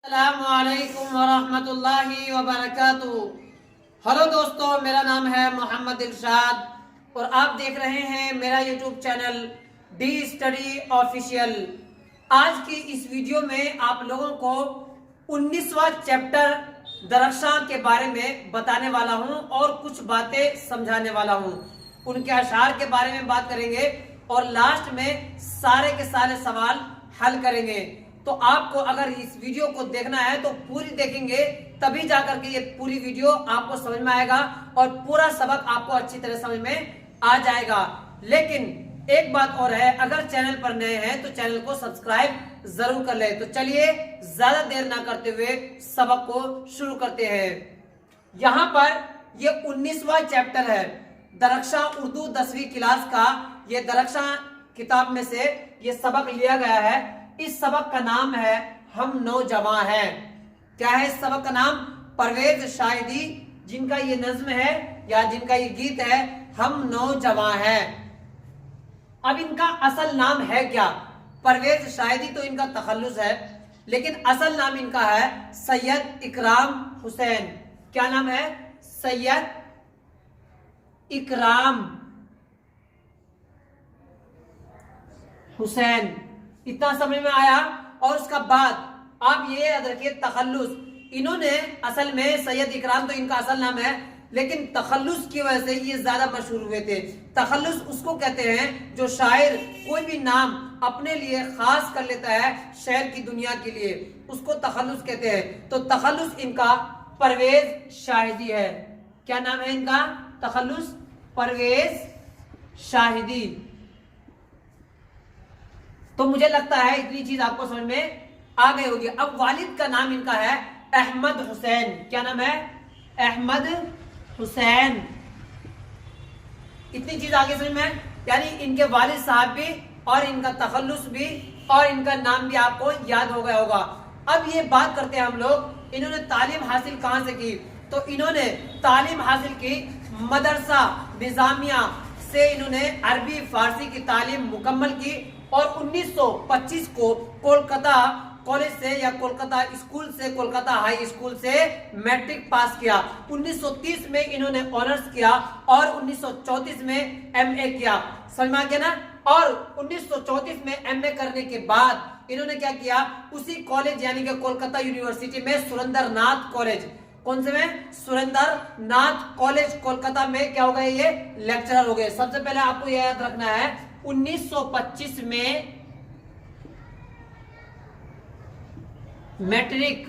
अस्सलामुअलैकुम वरहमतुल्लाहि वबरकातुहू। हेलो दोस्तों, मेरा नाम है मोहम्मद इरशाद और आप देख रहे हैं मेरा YouTube channel D study official. आज की इस वीडियो में आप लोगों को 19वां चैप्टर दरख्शां के बारे में बताने वाला हूं और कुछ बातें समझाने वाला हूं। उनके अशार के बारे में बात करेंगे और लास्ट में सारे के सारे सवाल हल करेंगे। तो आपको अगर इस वीडियो को देखना है तो पूरी देखेंगे, तभी जाकर के ये पूरी वीडियो आपको समझ में आएगा और पूरा सबक आपको अच्छी तरह समझ में आ जाएगा। लेकिन एक बात और है, अगर चैनल पर नए हैं तो चैनल को सब्सक्राइब जरूर कर ले। तो चलिए ज्यादा देर ना करते हुए सबक को शुरू करते हैं। यहाँ पर ये 19वां चैप्टर है दरख्शां उर्दू 10वीं क्लास का। ये दरख्शां किताब में से ये सबक लिया गया है। इस सबक का नाम है हम नौजवां हैं। क्या है इस सबक का नाम? परवेज शाहिदी जिनका ये नज्म है या जिनका ये गीत है, हम नौजवां हैं। अब इनका असल नाम है क्या? परवेज शाहिदी तो इनका तखल्लुस है, लेकिन असल नाम इनका है सैयद इकराम हुसैन। क्या नाम है? सैयद इकराम हुसैन। इतना समझ में आया? और उसका बाद आप ये याद रखिए, तखल्लुस इन्होंने असल में सैयद इकराम तो इनका असल नाम है, लेकिन तखल्लुस की वजह से ये ज्यादा मशहूर हुए थे। तखल्लुस उसको कहते हैं जो शायर कोई भी नाम अपने लिए खास कर लेता है शहर की दुनिया के लिए, उसको तखल्लुस कहते हैं। तो तखल्लुस इनका परवेज शाहिदी है। क्या नाम है इनका? तखल्लुस परवेज शाहिदी। तो मुझे लगता है इतनी चीज आपको समझ में आ गई होगी। अब वालिद का नाम इनका है अहमद हुसैन। क्या नाम है? अहमद हुसैन। इतनी चीज आगे समझ में, यानी इनके वालिद साहब भी और इनका तखल्लुस भी और इनका नाम भी आपको याद हो गया होगा। अब ये बात करते हैं हम लोग, इन्होंने तालीम हासिल कहां से की? तो इन्होंने तालीम हासिल की मदरसा निजामिया से। इन्होंने अरबी फारसी की तालीम मुकम्मल की और 1925 को कोलकाता कॉलेज से या कोलकाता स्कूल से, कोलकाता हाई स्कूल से मैट्रिक पास किया। 1930 में इन्होंने ऑनर्स किया और 1934 में एमए किया। समझ में आ गया ना? और 1934 में एमए करने के बाद इन्होंने क्या किया? उसी कॉलेज यानी कि कोलकाता यूनिवर्सिटी में सुरेंद्र नाथ कॉलेज, कौन से में? सुरेंद्र नाथ कॉलेज कोलकाता में क्या हो गए? ये लेक्चरर हो गए। सबसे पहले आपको यह याद रखना है 1925 में मैट्रिक,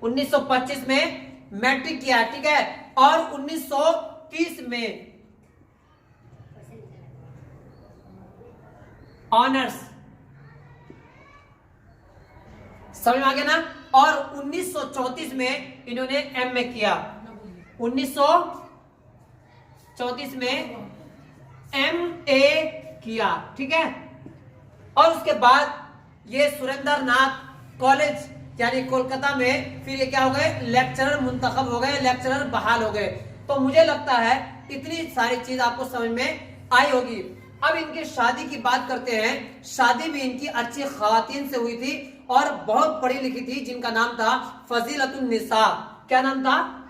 1925 में मैट्रिक किया, ठीक है। और 1930 में ऑनर्स। समझ में आ गया ना? और 1934 में इन्होंने एमए किया। 1934 में एमए किया, ठीक है। और उसके बाद ये सुरेंद्र नाथ कॉलेज यानी कोलकाता में फिर ये क्या हो गए? लेक्चरर मुंतखब हो गए, लेक्चरर बहाल हो गए। तो मुझे लगता है इतनी सारी चीज आपको समझ में आई होगी। अब इनकी शादी की बात करते हैं। शादी भी इनकी अच्छी खवातीन से हुई थी और बहुत पढ़ी लिखी थी, जिनका नाम था फजीलतुन निसा। क्या नाम था?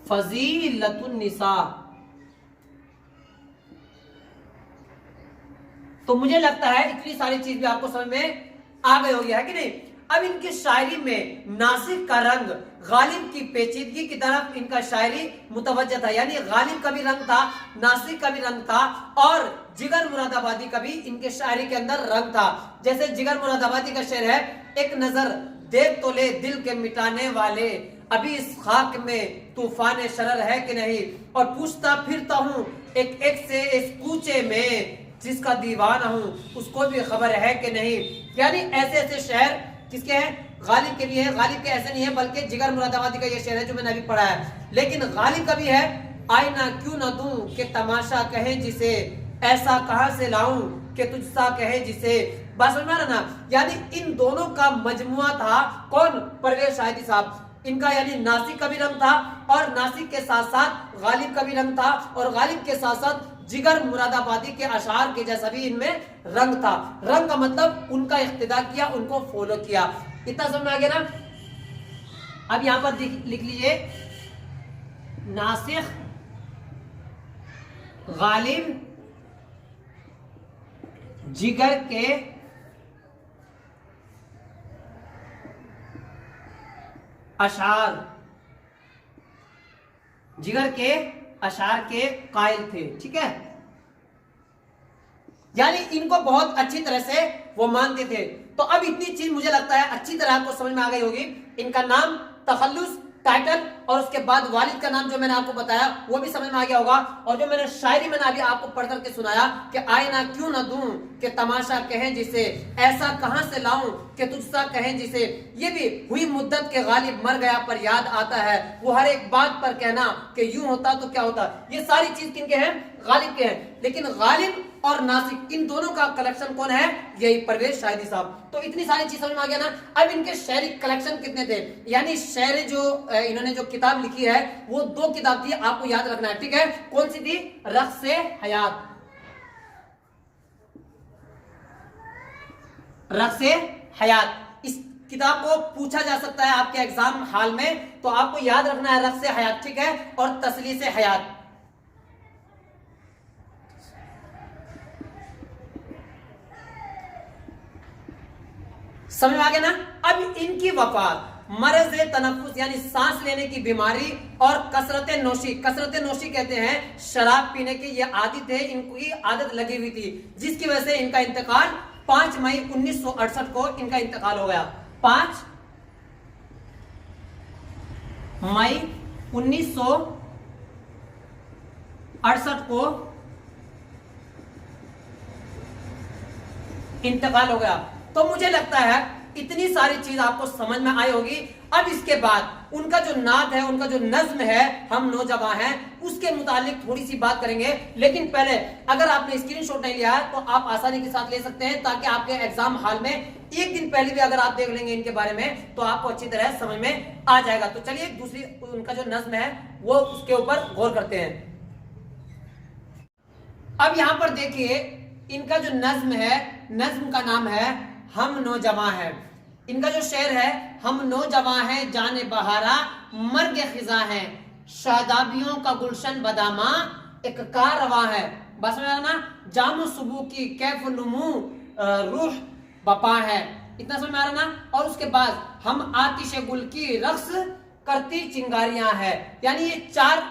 फजीलतुन निसा। तो मुझे लगता है इतनी सारी चीज भी आपको समझ में आ गई होगी, है कि नहीं? अब इनकी शायरी में नासिक का रंग गालिब की पेचीदगी की तरफ इनका शायरी मुतवज्जह था। यानी गालिब का भी रंग था, नासिक का भी रंग था और जिगर मुरादाबादी का भी इनके शायरी के अंदर रंग था। जैसे जिगर मुरादाबादी का शेर है, एक नजर देख तो ले दिल के मिटाने वाले, अभी इस खाक में तूफान शरर है कि नहीं, और पूछता फिरता हूँ एक एक से इस कूचे में, जिसका दीवाना हूँ उसको भी खबर है कि नहीं। यानी ऐसे ऐसे शेर किसके हैं? गालिब के भी है। गालिब के ऐसे नहीं है, बल्कि जिगर मुरादाबादी का ये शेर है जो मैंने अभी पढ़ा है। लेकिन गालिब का भी है, आईना क्यों न दूं कि तमाशा कहे जिसे, ऐसा कहां से लाऊं कि तुझसा कहे जिसे। बात समझ में आ रहा ना? यानी इन दोनों का मजमुआ था। कौन? परवेज शाहिदी साहब। इनका यानी नासिक का भी रंग था और नासिक के साथ साथ गालिब का भी रंग था और गालिब के साथ साथ जिगर मुरादाबादी के अशार के जैसा भी इनमें रंग था। रंग का मतलब उनका इख्तिदा किया, उनको फॉलो किया। इतना समझ में आ गया ना। अब यहां पर लिख लीजिए, नासिख, गालिब, जिगर के अशार, जिगर के अशार के कायल थे। ठीक है, यानी इनको बहुत अच्छी तरह से वो मानते थे। तो अब इतनी चीज मुझे लगता है अच्छी तरह आपको समझ में आ गई होगी। इनका नाम, तखल्लुस, टाइटल और उसके बाद वालिद का नाम जो मैंने आपको बताया वो भी समझ में आ गया होगा। और जो मैंने शायरी मैंने अभी आपको पढ़ करके सुनाया कि आईना क्यों ना दूं कि तमाशा कहें जिसे, ऐसा कहां से लाऊं कि तुझसा कहें जिसे, ये भी हुई मुद्दत के गालिब मर गया पर याद आता है, वो हर एक बात पर कहना कि यूं होता तो क्या होता। ये सारी चीज किनके हैं? गालिब के हैं। लेकिन गालिब और नासिक इन दोनों का कलेक्शन कौन है? यही परवेज शाहिदी साहब। तो इतनी सारी चीज समझ में आ गया ना। अब इनके शेरी कलेक्शन कितने थे, यानी शेर जो इन्होंने जो किताब लिखी है वो 2 किताब थी, आपको याद रखना है। ठीक है, कौन सी थी? रक्स-ए हयात, रक्स-ए हयात। इस किताब को पूछा जा सकता है आपके एग्जाम हॉल में, तो आपको याद रखना है रक्स-ए हयात। ठीक है, और तसलीस-ए हयात। समझ में आ गया ना। अब इनकी वफात मरज तनफ्फुस यानी सांस लेने की बीमारी और कसरत नोशी, कसरत नोशी कहते हैं शराब पीने की ये आदत है, इनकी आदत लगी हुई थी, जिसकी वजह से इनका इंतकाल 5 मई 1968 को इनका इंतकाल हो गया। 5 मई 1968 को इंतकाल हो गया। तो मुझे लगता है इतनी सारी चीज आपको समझ में आई होगी। अब इसके बाद उनका जो नात है, उनका जो नज्म है हम नौजवां हैं, उसके मुतालिक थोड़ी सी बात करेंगे। लेकिन पहले अगर आपने स्क्रीनशॉट नहीं लिया है तो आप आसानी के साथ ले सकते हैं, ताकि आपके एग्जाम हॉल में एक दिन पहले भी अगर आप देख लेंगे इनके बारे में तो आपको अच्छी तरह समझ में आ जाएगा। तो चलिए दूसरी उनका जो नज्म है वो उसके ऊपर गौर करते हैं। अब यहां पर देखिए इनका जो नज्म है, नज्म का नाम है हम नौजवां हैं। इनका जो शेर है, हम नौजवां हैं जाने बहारा मर्ग खिजा है, शादाबियों का गुलशन बदामा एक कारवां है। बस में ना, जामो सुबह की कैफ नुमू रूह बपा है। इतना समझ में आ रहा ना। और उसके बाद हम आतिश गुल की रक्स करती चिंगारियां है। यानी ये 4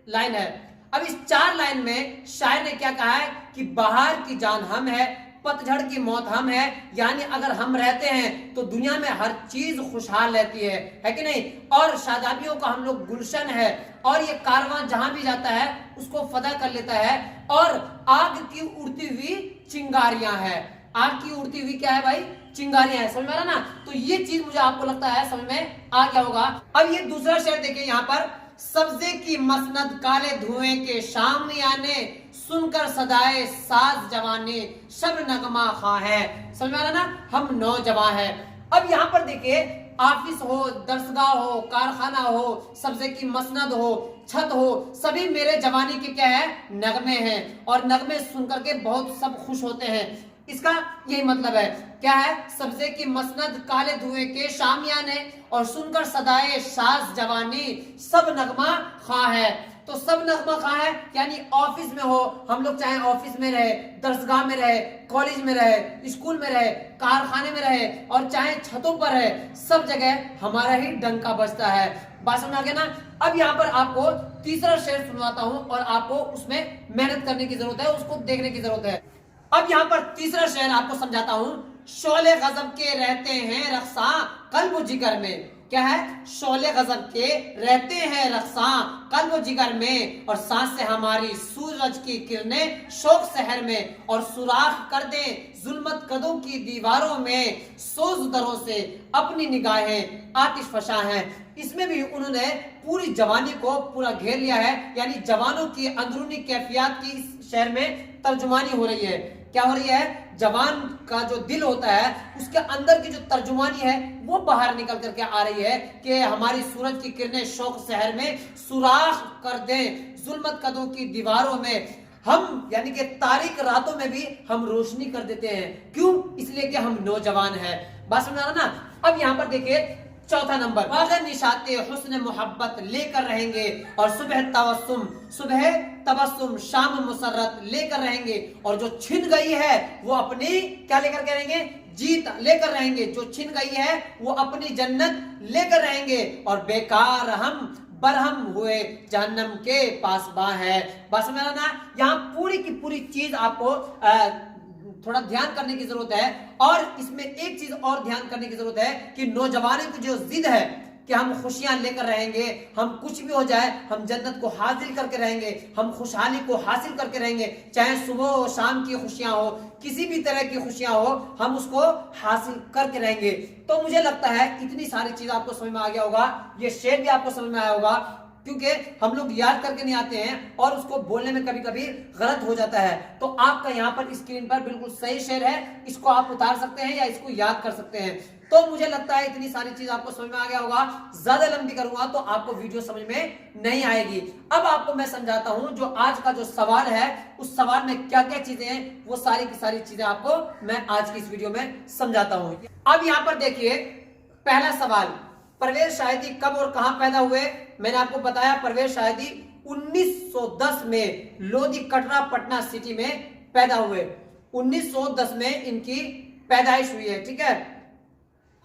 लाइन है। अब इस 4 लाइन में शायर ने क्या कहा है कि बहार की जान हम है, पतझड़ की मौत हम है। यानी अगर हम रहते हैं तो दुनिया में हर चीज खुशहाल रहती है कि नहीं। और शादाबियों का हम लोग गुलशन है, और ये कारवां जहां भी जाता है उसको फदा कर लेता है। और आग की उड़ती हुई चिंगारियां है। आग की उड़ती हुई क्या है भाई? चिंगारियां है। समझ में आ रहा ना। तो ये चीज मुझे आपको लगता है समझ में आ गया होगा। अब ये दूसरा शेर देखिए यहाँ पर, सब्जे की मसनद काले धुएं के शामियाने सुनकर सदाए साज जवाने शब नगमा खा है। समझ में आ रहा ना, हम नौजवान है। अब यहां पर देखिए ऑफिस हो, दरसगाह हो, कारखाना हो, सब्जे की मसनद हो, छत हो, सभी मेरे जवानी के क्या है? नगमे हैं। और नगमे सुनकर के बहुत सब खुश होते हैं। इसका यही मतलब है। क्या है? सब्जे की मसनद काले धुएं के शामियाने और सुनकर सदाए साज जवानी सब नगमा खा है। तो सब नगमा खा है यानी ऑफिस में हो, हम लोग चाहे ऑफिस में रहे, दरसगाह में रहे, कॉलेज में रहे, स्कूल में रहे, कारखाने में रहे, और चाहे छतों पर रहे, सब जगह हमारा ही डंका बजता है। बात समझ आ गया ना। अब यहाँ पर आपको तीसरा शेर सुनवाता हूं और आपको उसमें मेहनत करने की जरूरत है, उसको देखने की जरूरत है। अब यहाँ पर तीसरा शेर आपको समझाता हूं। शोले गजब के रहते हैं रक्सा कल्ब जिगर में। क्या है? शोले गजब के रहते हैं रक्सा कल्ब जिगर में, और सांस से हमारी सूरज की किरणें शोक शहर में, और सुराख कर दे जुल्मत कदों की दीवारों में, सोज दरों से अपनी निगाहें आतिश फशा हैं। इसमें भी उन्होंने पूरी जवानी को पूरा घेर लिया है, यानी जवानों की अंदरूनी कैफियत की इस शहर में तर्जुमानी हो रही है। क्या हो रही है? जवान का जो दिल होता है उसके अंदर की जो तर्जुमानी है वो बाहर निकल करके आ रही है कि हमारी सूरज की किरणें शौक शहर में सुराख कर दें जुल्मत कदों की दीवारों में, हम यानी कि तारीक रातों में भी हम रोशनी कर देते हैं। क्यों? इसलिए कि हम नौजवान हैं। बात समझ आ रहा ना। अब यहाँ पर देखिए चौथा नंबर, अगर निशाते हुस्न मोहब्बत लेकर रहेंगे और सुबह तबस्सुम शाम मुसर्रत लेकर रहेंगे, और जो छिन गई है वो अपनी क्या लेकर के रहेंगे? जीत लेकर रहेंगे। जो छिन गई है वो अपनी जन्नत लेकर रहेंगे, और बेकार हम बरहम हुए जहन्नम के पासबा है। बस मेरा ना यहाँ पूरी की पूरी चीज आपको थोड़ा ध्यान करने की जरूरत है। और इसमें एक चीज और ध्यान करने की जरूरत है कि नौजवानों की जो जिद है कि हम खुशियां लेकर रहेंगे, हम कुछ भी हो जाए हम जन्नत को हासिल करके रहेंगे, हम खुशहाली को हासिल करके रहेंगे, चाहे सुबह हो शाम की खुशियां हो, किसी भी तरह की खुशियां हो, हम उसको हासिल करके रहेंगे। तो मुझे लगता है इतनी सारी चीज आपको समझ में आ गया होगा, ये शेर भी आपको समझ में आया होगा, क्योंकि हम लोग याद करके नहीं आते हैं और उसको बोलने में कभी कभी गलत हो जाता है। तो आपका यहाँ पर स्क्रीन पर बिल्कुल सही शेर है, इसको आप उतार सकते हैं या इसको याद कर सकते हैं। तो मुझे लगता है इतनी सारी चीज आपको समझ में आ गया होगा। ज्यादा लंबी करूंगा तो आपको वीडियो समझ में नहीं आएगी। अब आपको मैं समझाता हूं जो आज का जो सवाल है उस सवाल में क्या क्या चीजें हैं, वो सारी की सारी चीजें आपको मैं आज की इस वीडियो में समझाता हूं। अब यहां पर देखिए पहला सवाल, परवेज शाहिदी कब और कहां पैदा हुए? मैंने आपको बताया परवेज शाहिदी 1910 में लोधी कटरा पटना सिटी में पैदा हुए। 1910 में इनकी पैदाइश हुई है। ठीक है।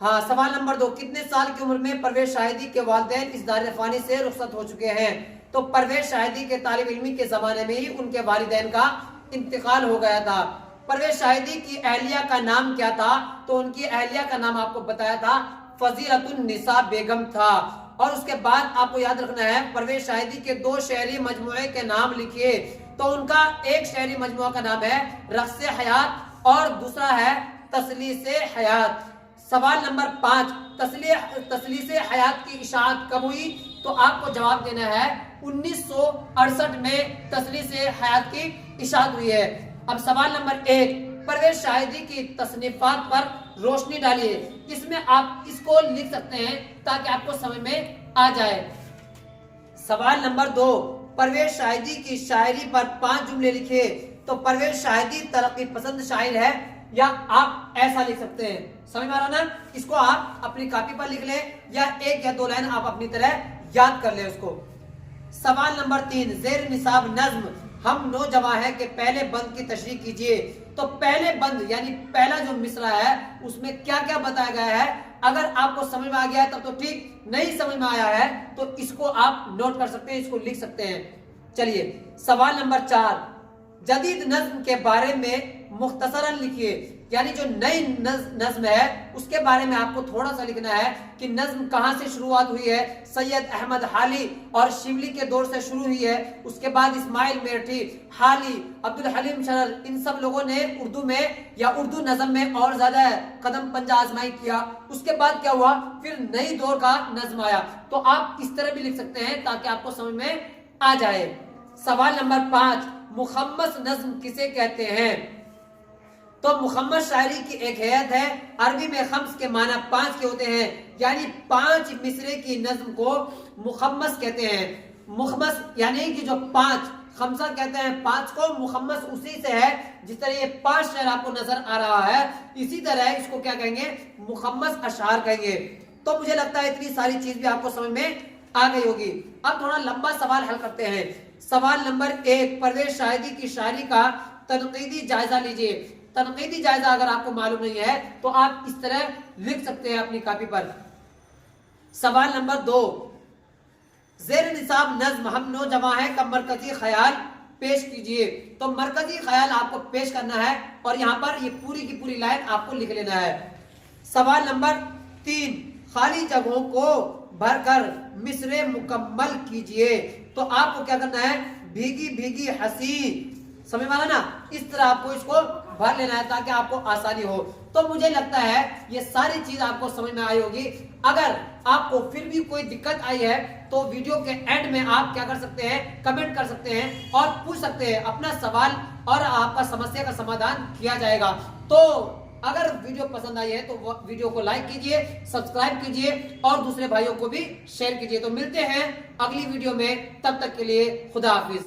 हाँ, सवाल नंबर 2, कितने साल की उम्र में परवेज शाहिदी के वालिदैन इस दार फानी से रुखसत हो चुके हैं? तो परवेज शाहिदी के तालिब इल्मी के जमाने में ही उनके वालिदैन का इंतकाल हो गया था। परवेज शाहिदी की अहलिया का नाम क्या था? तो उनकी अहलिया का नाम आपको बताया था फजीलतुन निसा बेगम था। और उसके बाद आपको याद रखना है परवेज शाहिदी के 2 शेरी मजमुए के नाम लिखिए। तो उनका एक शेरी मजमुआ का नाम है रक्स हयात और दूसरा है तसलीसे हयात। सवाल नंबर 5, तसलीसे हयात की इशाअत कब हुई? तो आपको जवाब देना है 1968 में तसलीसे हयात की इशाअत हुई है। अब सवाल नंबर 1, परवेज शाहिदी की तसनीफात पर रोशनी डालिए। इसमें आप इसको लिख सकते हैं ताकि आपको समझ में आ जाए। सवाल नंबर 2, परवेज शाहिदी की शायरी पर 5 जुमले लिखिए। तो परवेज शाहिदी तरक्की पसंद शायर है, या आप ऐसा लिख सकते हैं। समझ में आ रहा ना? इसको आप अपनी कॉपी पर लिख लें या 1 या 2 लाइन आप अपनी तरह याद कर लें उसको। सवाल नंबर 3, जेर निसाब नज्म हम नौजवां है के पहले बंद की तशरीह कीजिए। तो पहले बंद यानी पहला जो मिसरा है उसमें क्या क्या बताया गया है? अगर आपको समझ में आ गया है तब तो ठीक, नहीं समझ में आया है तो इसको आप नोट कर सकते हैं, इसको लिख सकते हैं। चलिए सवाल नंबर 4, जदीद नज्म के बारे में मुख्तसरन लिखिए। यानी जो नई नज्म है उसके बारे में आपको थोड़ा सा लिखना है कि नज्म कहां से शुरुआत हुई है। सैयद अहमद हाली और शिवली के दौर से शुरू हुई है, उसके बाद इस्माइल मेरठी, हाली, अब्दुल हलीम शरर, इन सब लोगों ने उर्दू में या उर्दू नज्म में और ज्यादा कदम पंजा आजमाई किया। उसके बाद क्या हुआ, फिर नई दौर का नज्म आया। तो आप इस तरह भी लिख सकते हैं ताकि आपको समझ में आ जाए। सवाल नंबर 5, मुखम्मस नज्म किसे कहते हैं? तो मुखम्मस शायरी की एक हैयत है। अरबी में खम्स के माना 5 के होते हैं, यानी 5 मिसरे की नज्म को मुखम्मस कहते हैं। मुखम्मस यानी कि जो 5, खम्सा कहते हैं 5 को, मुखम्मस उसी से है। जिस तरह ये 5 शेर आपको नजर आ रहा है इसी तरह इसको क्या कहेंगे, मुखम्मस अशआर कहेंगे। तो मुझे लगता है इतनी सारी चीज भी आपको समझ में आ गई होगी। अब थोड़ा लंबा सवाल हल करते हैं। सवाल नंबर 1, परवेज शाहिदी की शायरी का तनकीदी जायजा लीजिए। तनकीदी जायजा अगर आपको मालूम नहीं है तो आप इस तरह लिख सकते हैं अपनी कॉपी पर। सवाल नंबर 2, जेर निसाब नज्म हम नौजवां है का मरकजी ख्याल पेश कीजिए। तो मरकजी ख्याल आपको पेश करना है और यहाँ पर ये पूरी की पूरी लाइन आपको लिख लेना है। सवाल नंबर 3, खाली जगहों को भरकर मिसरे मुकम्मल कीजिए। तो आपको क्या करना है, भीगी भीगी हंसी, समझ में आ रहा ना? इस तरह आपको इसको भर लेना है ताकि आपको आसानी हो। तो मुझे लगता है ये सारी चीज आपको समझ में आई होगी। अगर आपको फिर भी कोई दिक्कत आई है तो वीडियो के एंड में आप क्या कर सकते हैं, कमेंट कर सकते हैं और पूछ सकते हैं अपना सवाल और आपका समस्या का समाधान किया जाएगा। तो अगर वीडियो पसंद आई है तो वीडियो को लाइक कीजिए, सब्सक्राइब कीजिए और दूसरे भाइयों को भी शेयर कीजिए। तो मिलते हैं अगली वीडियो में, तब तक के लिए खुदा हाफिज।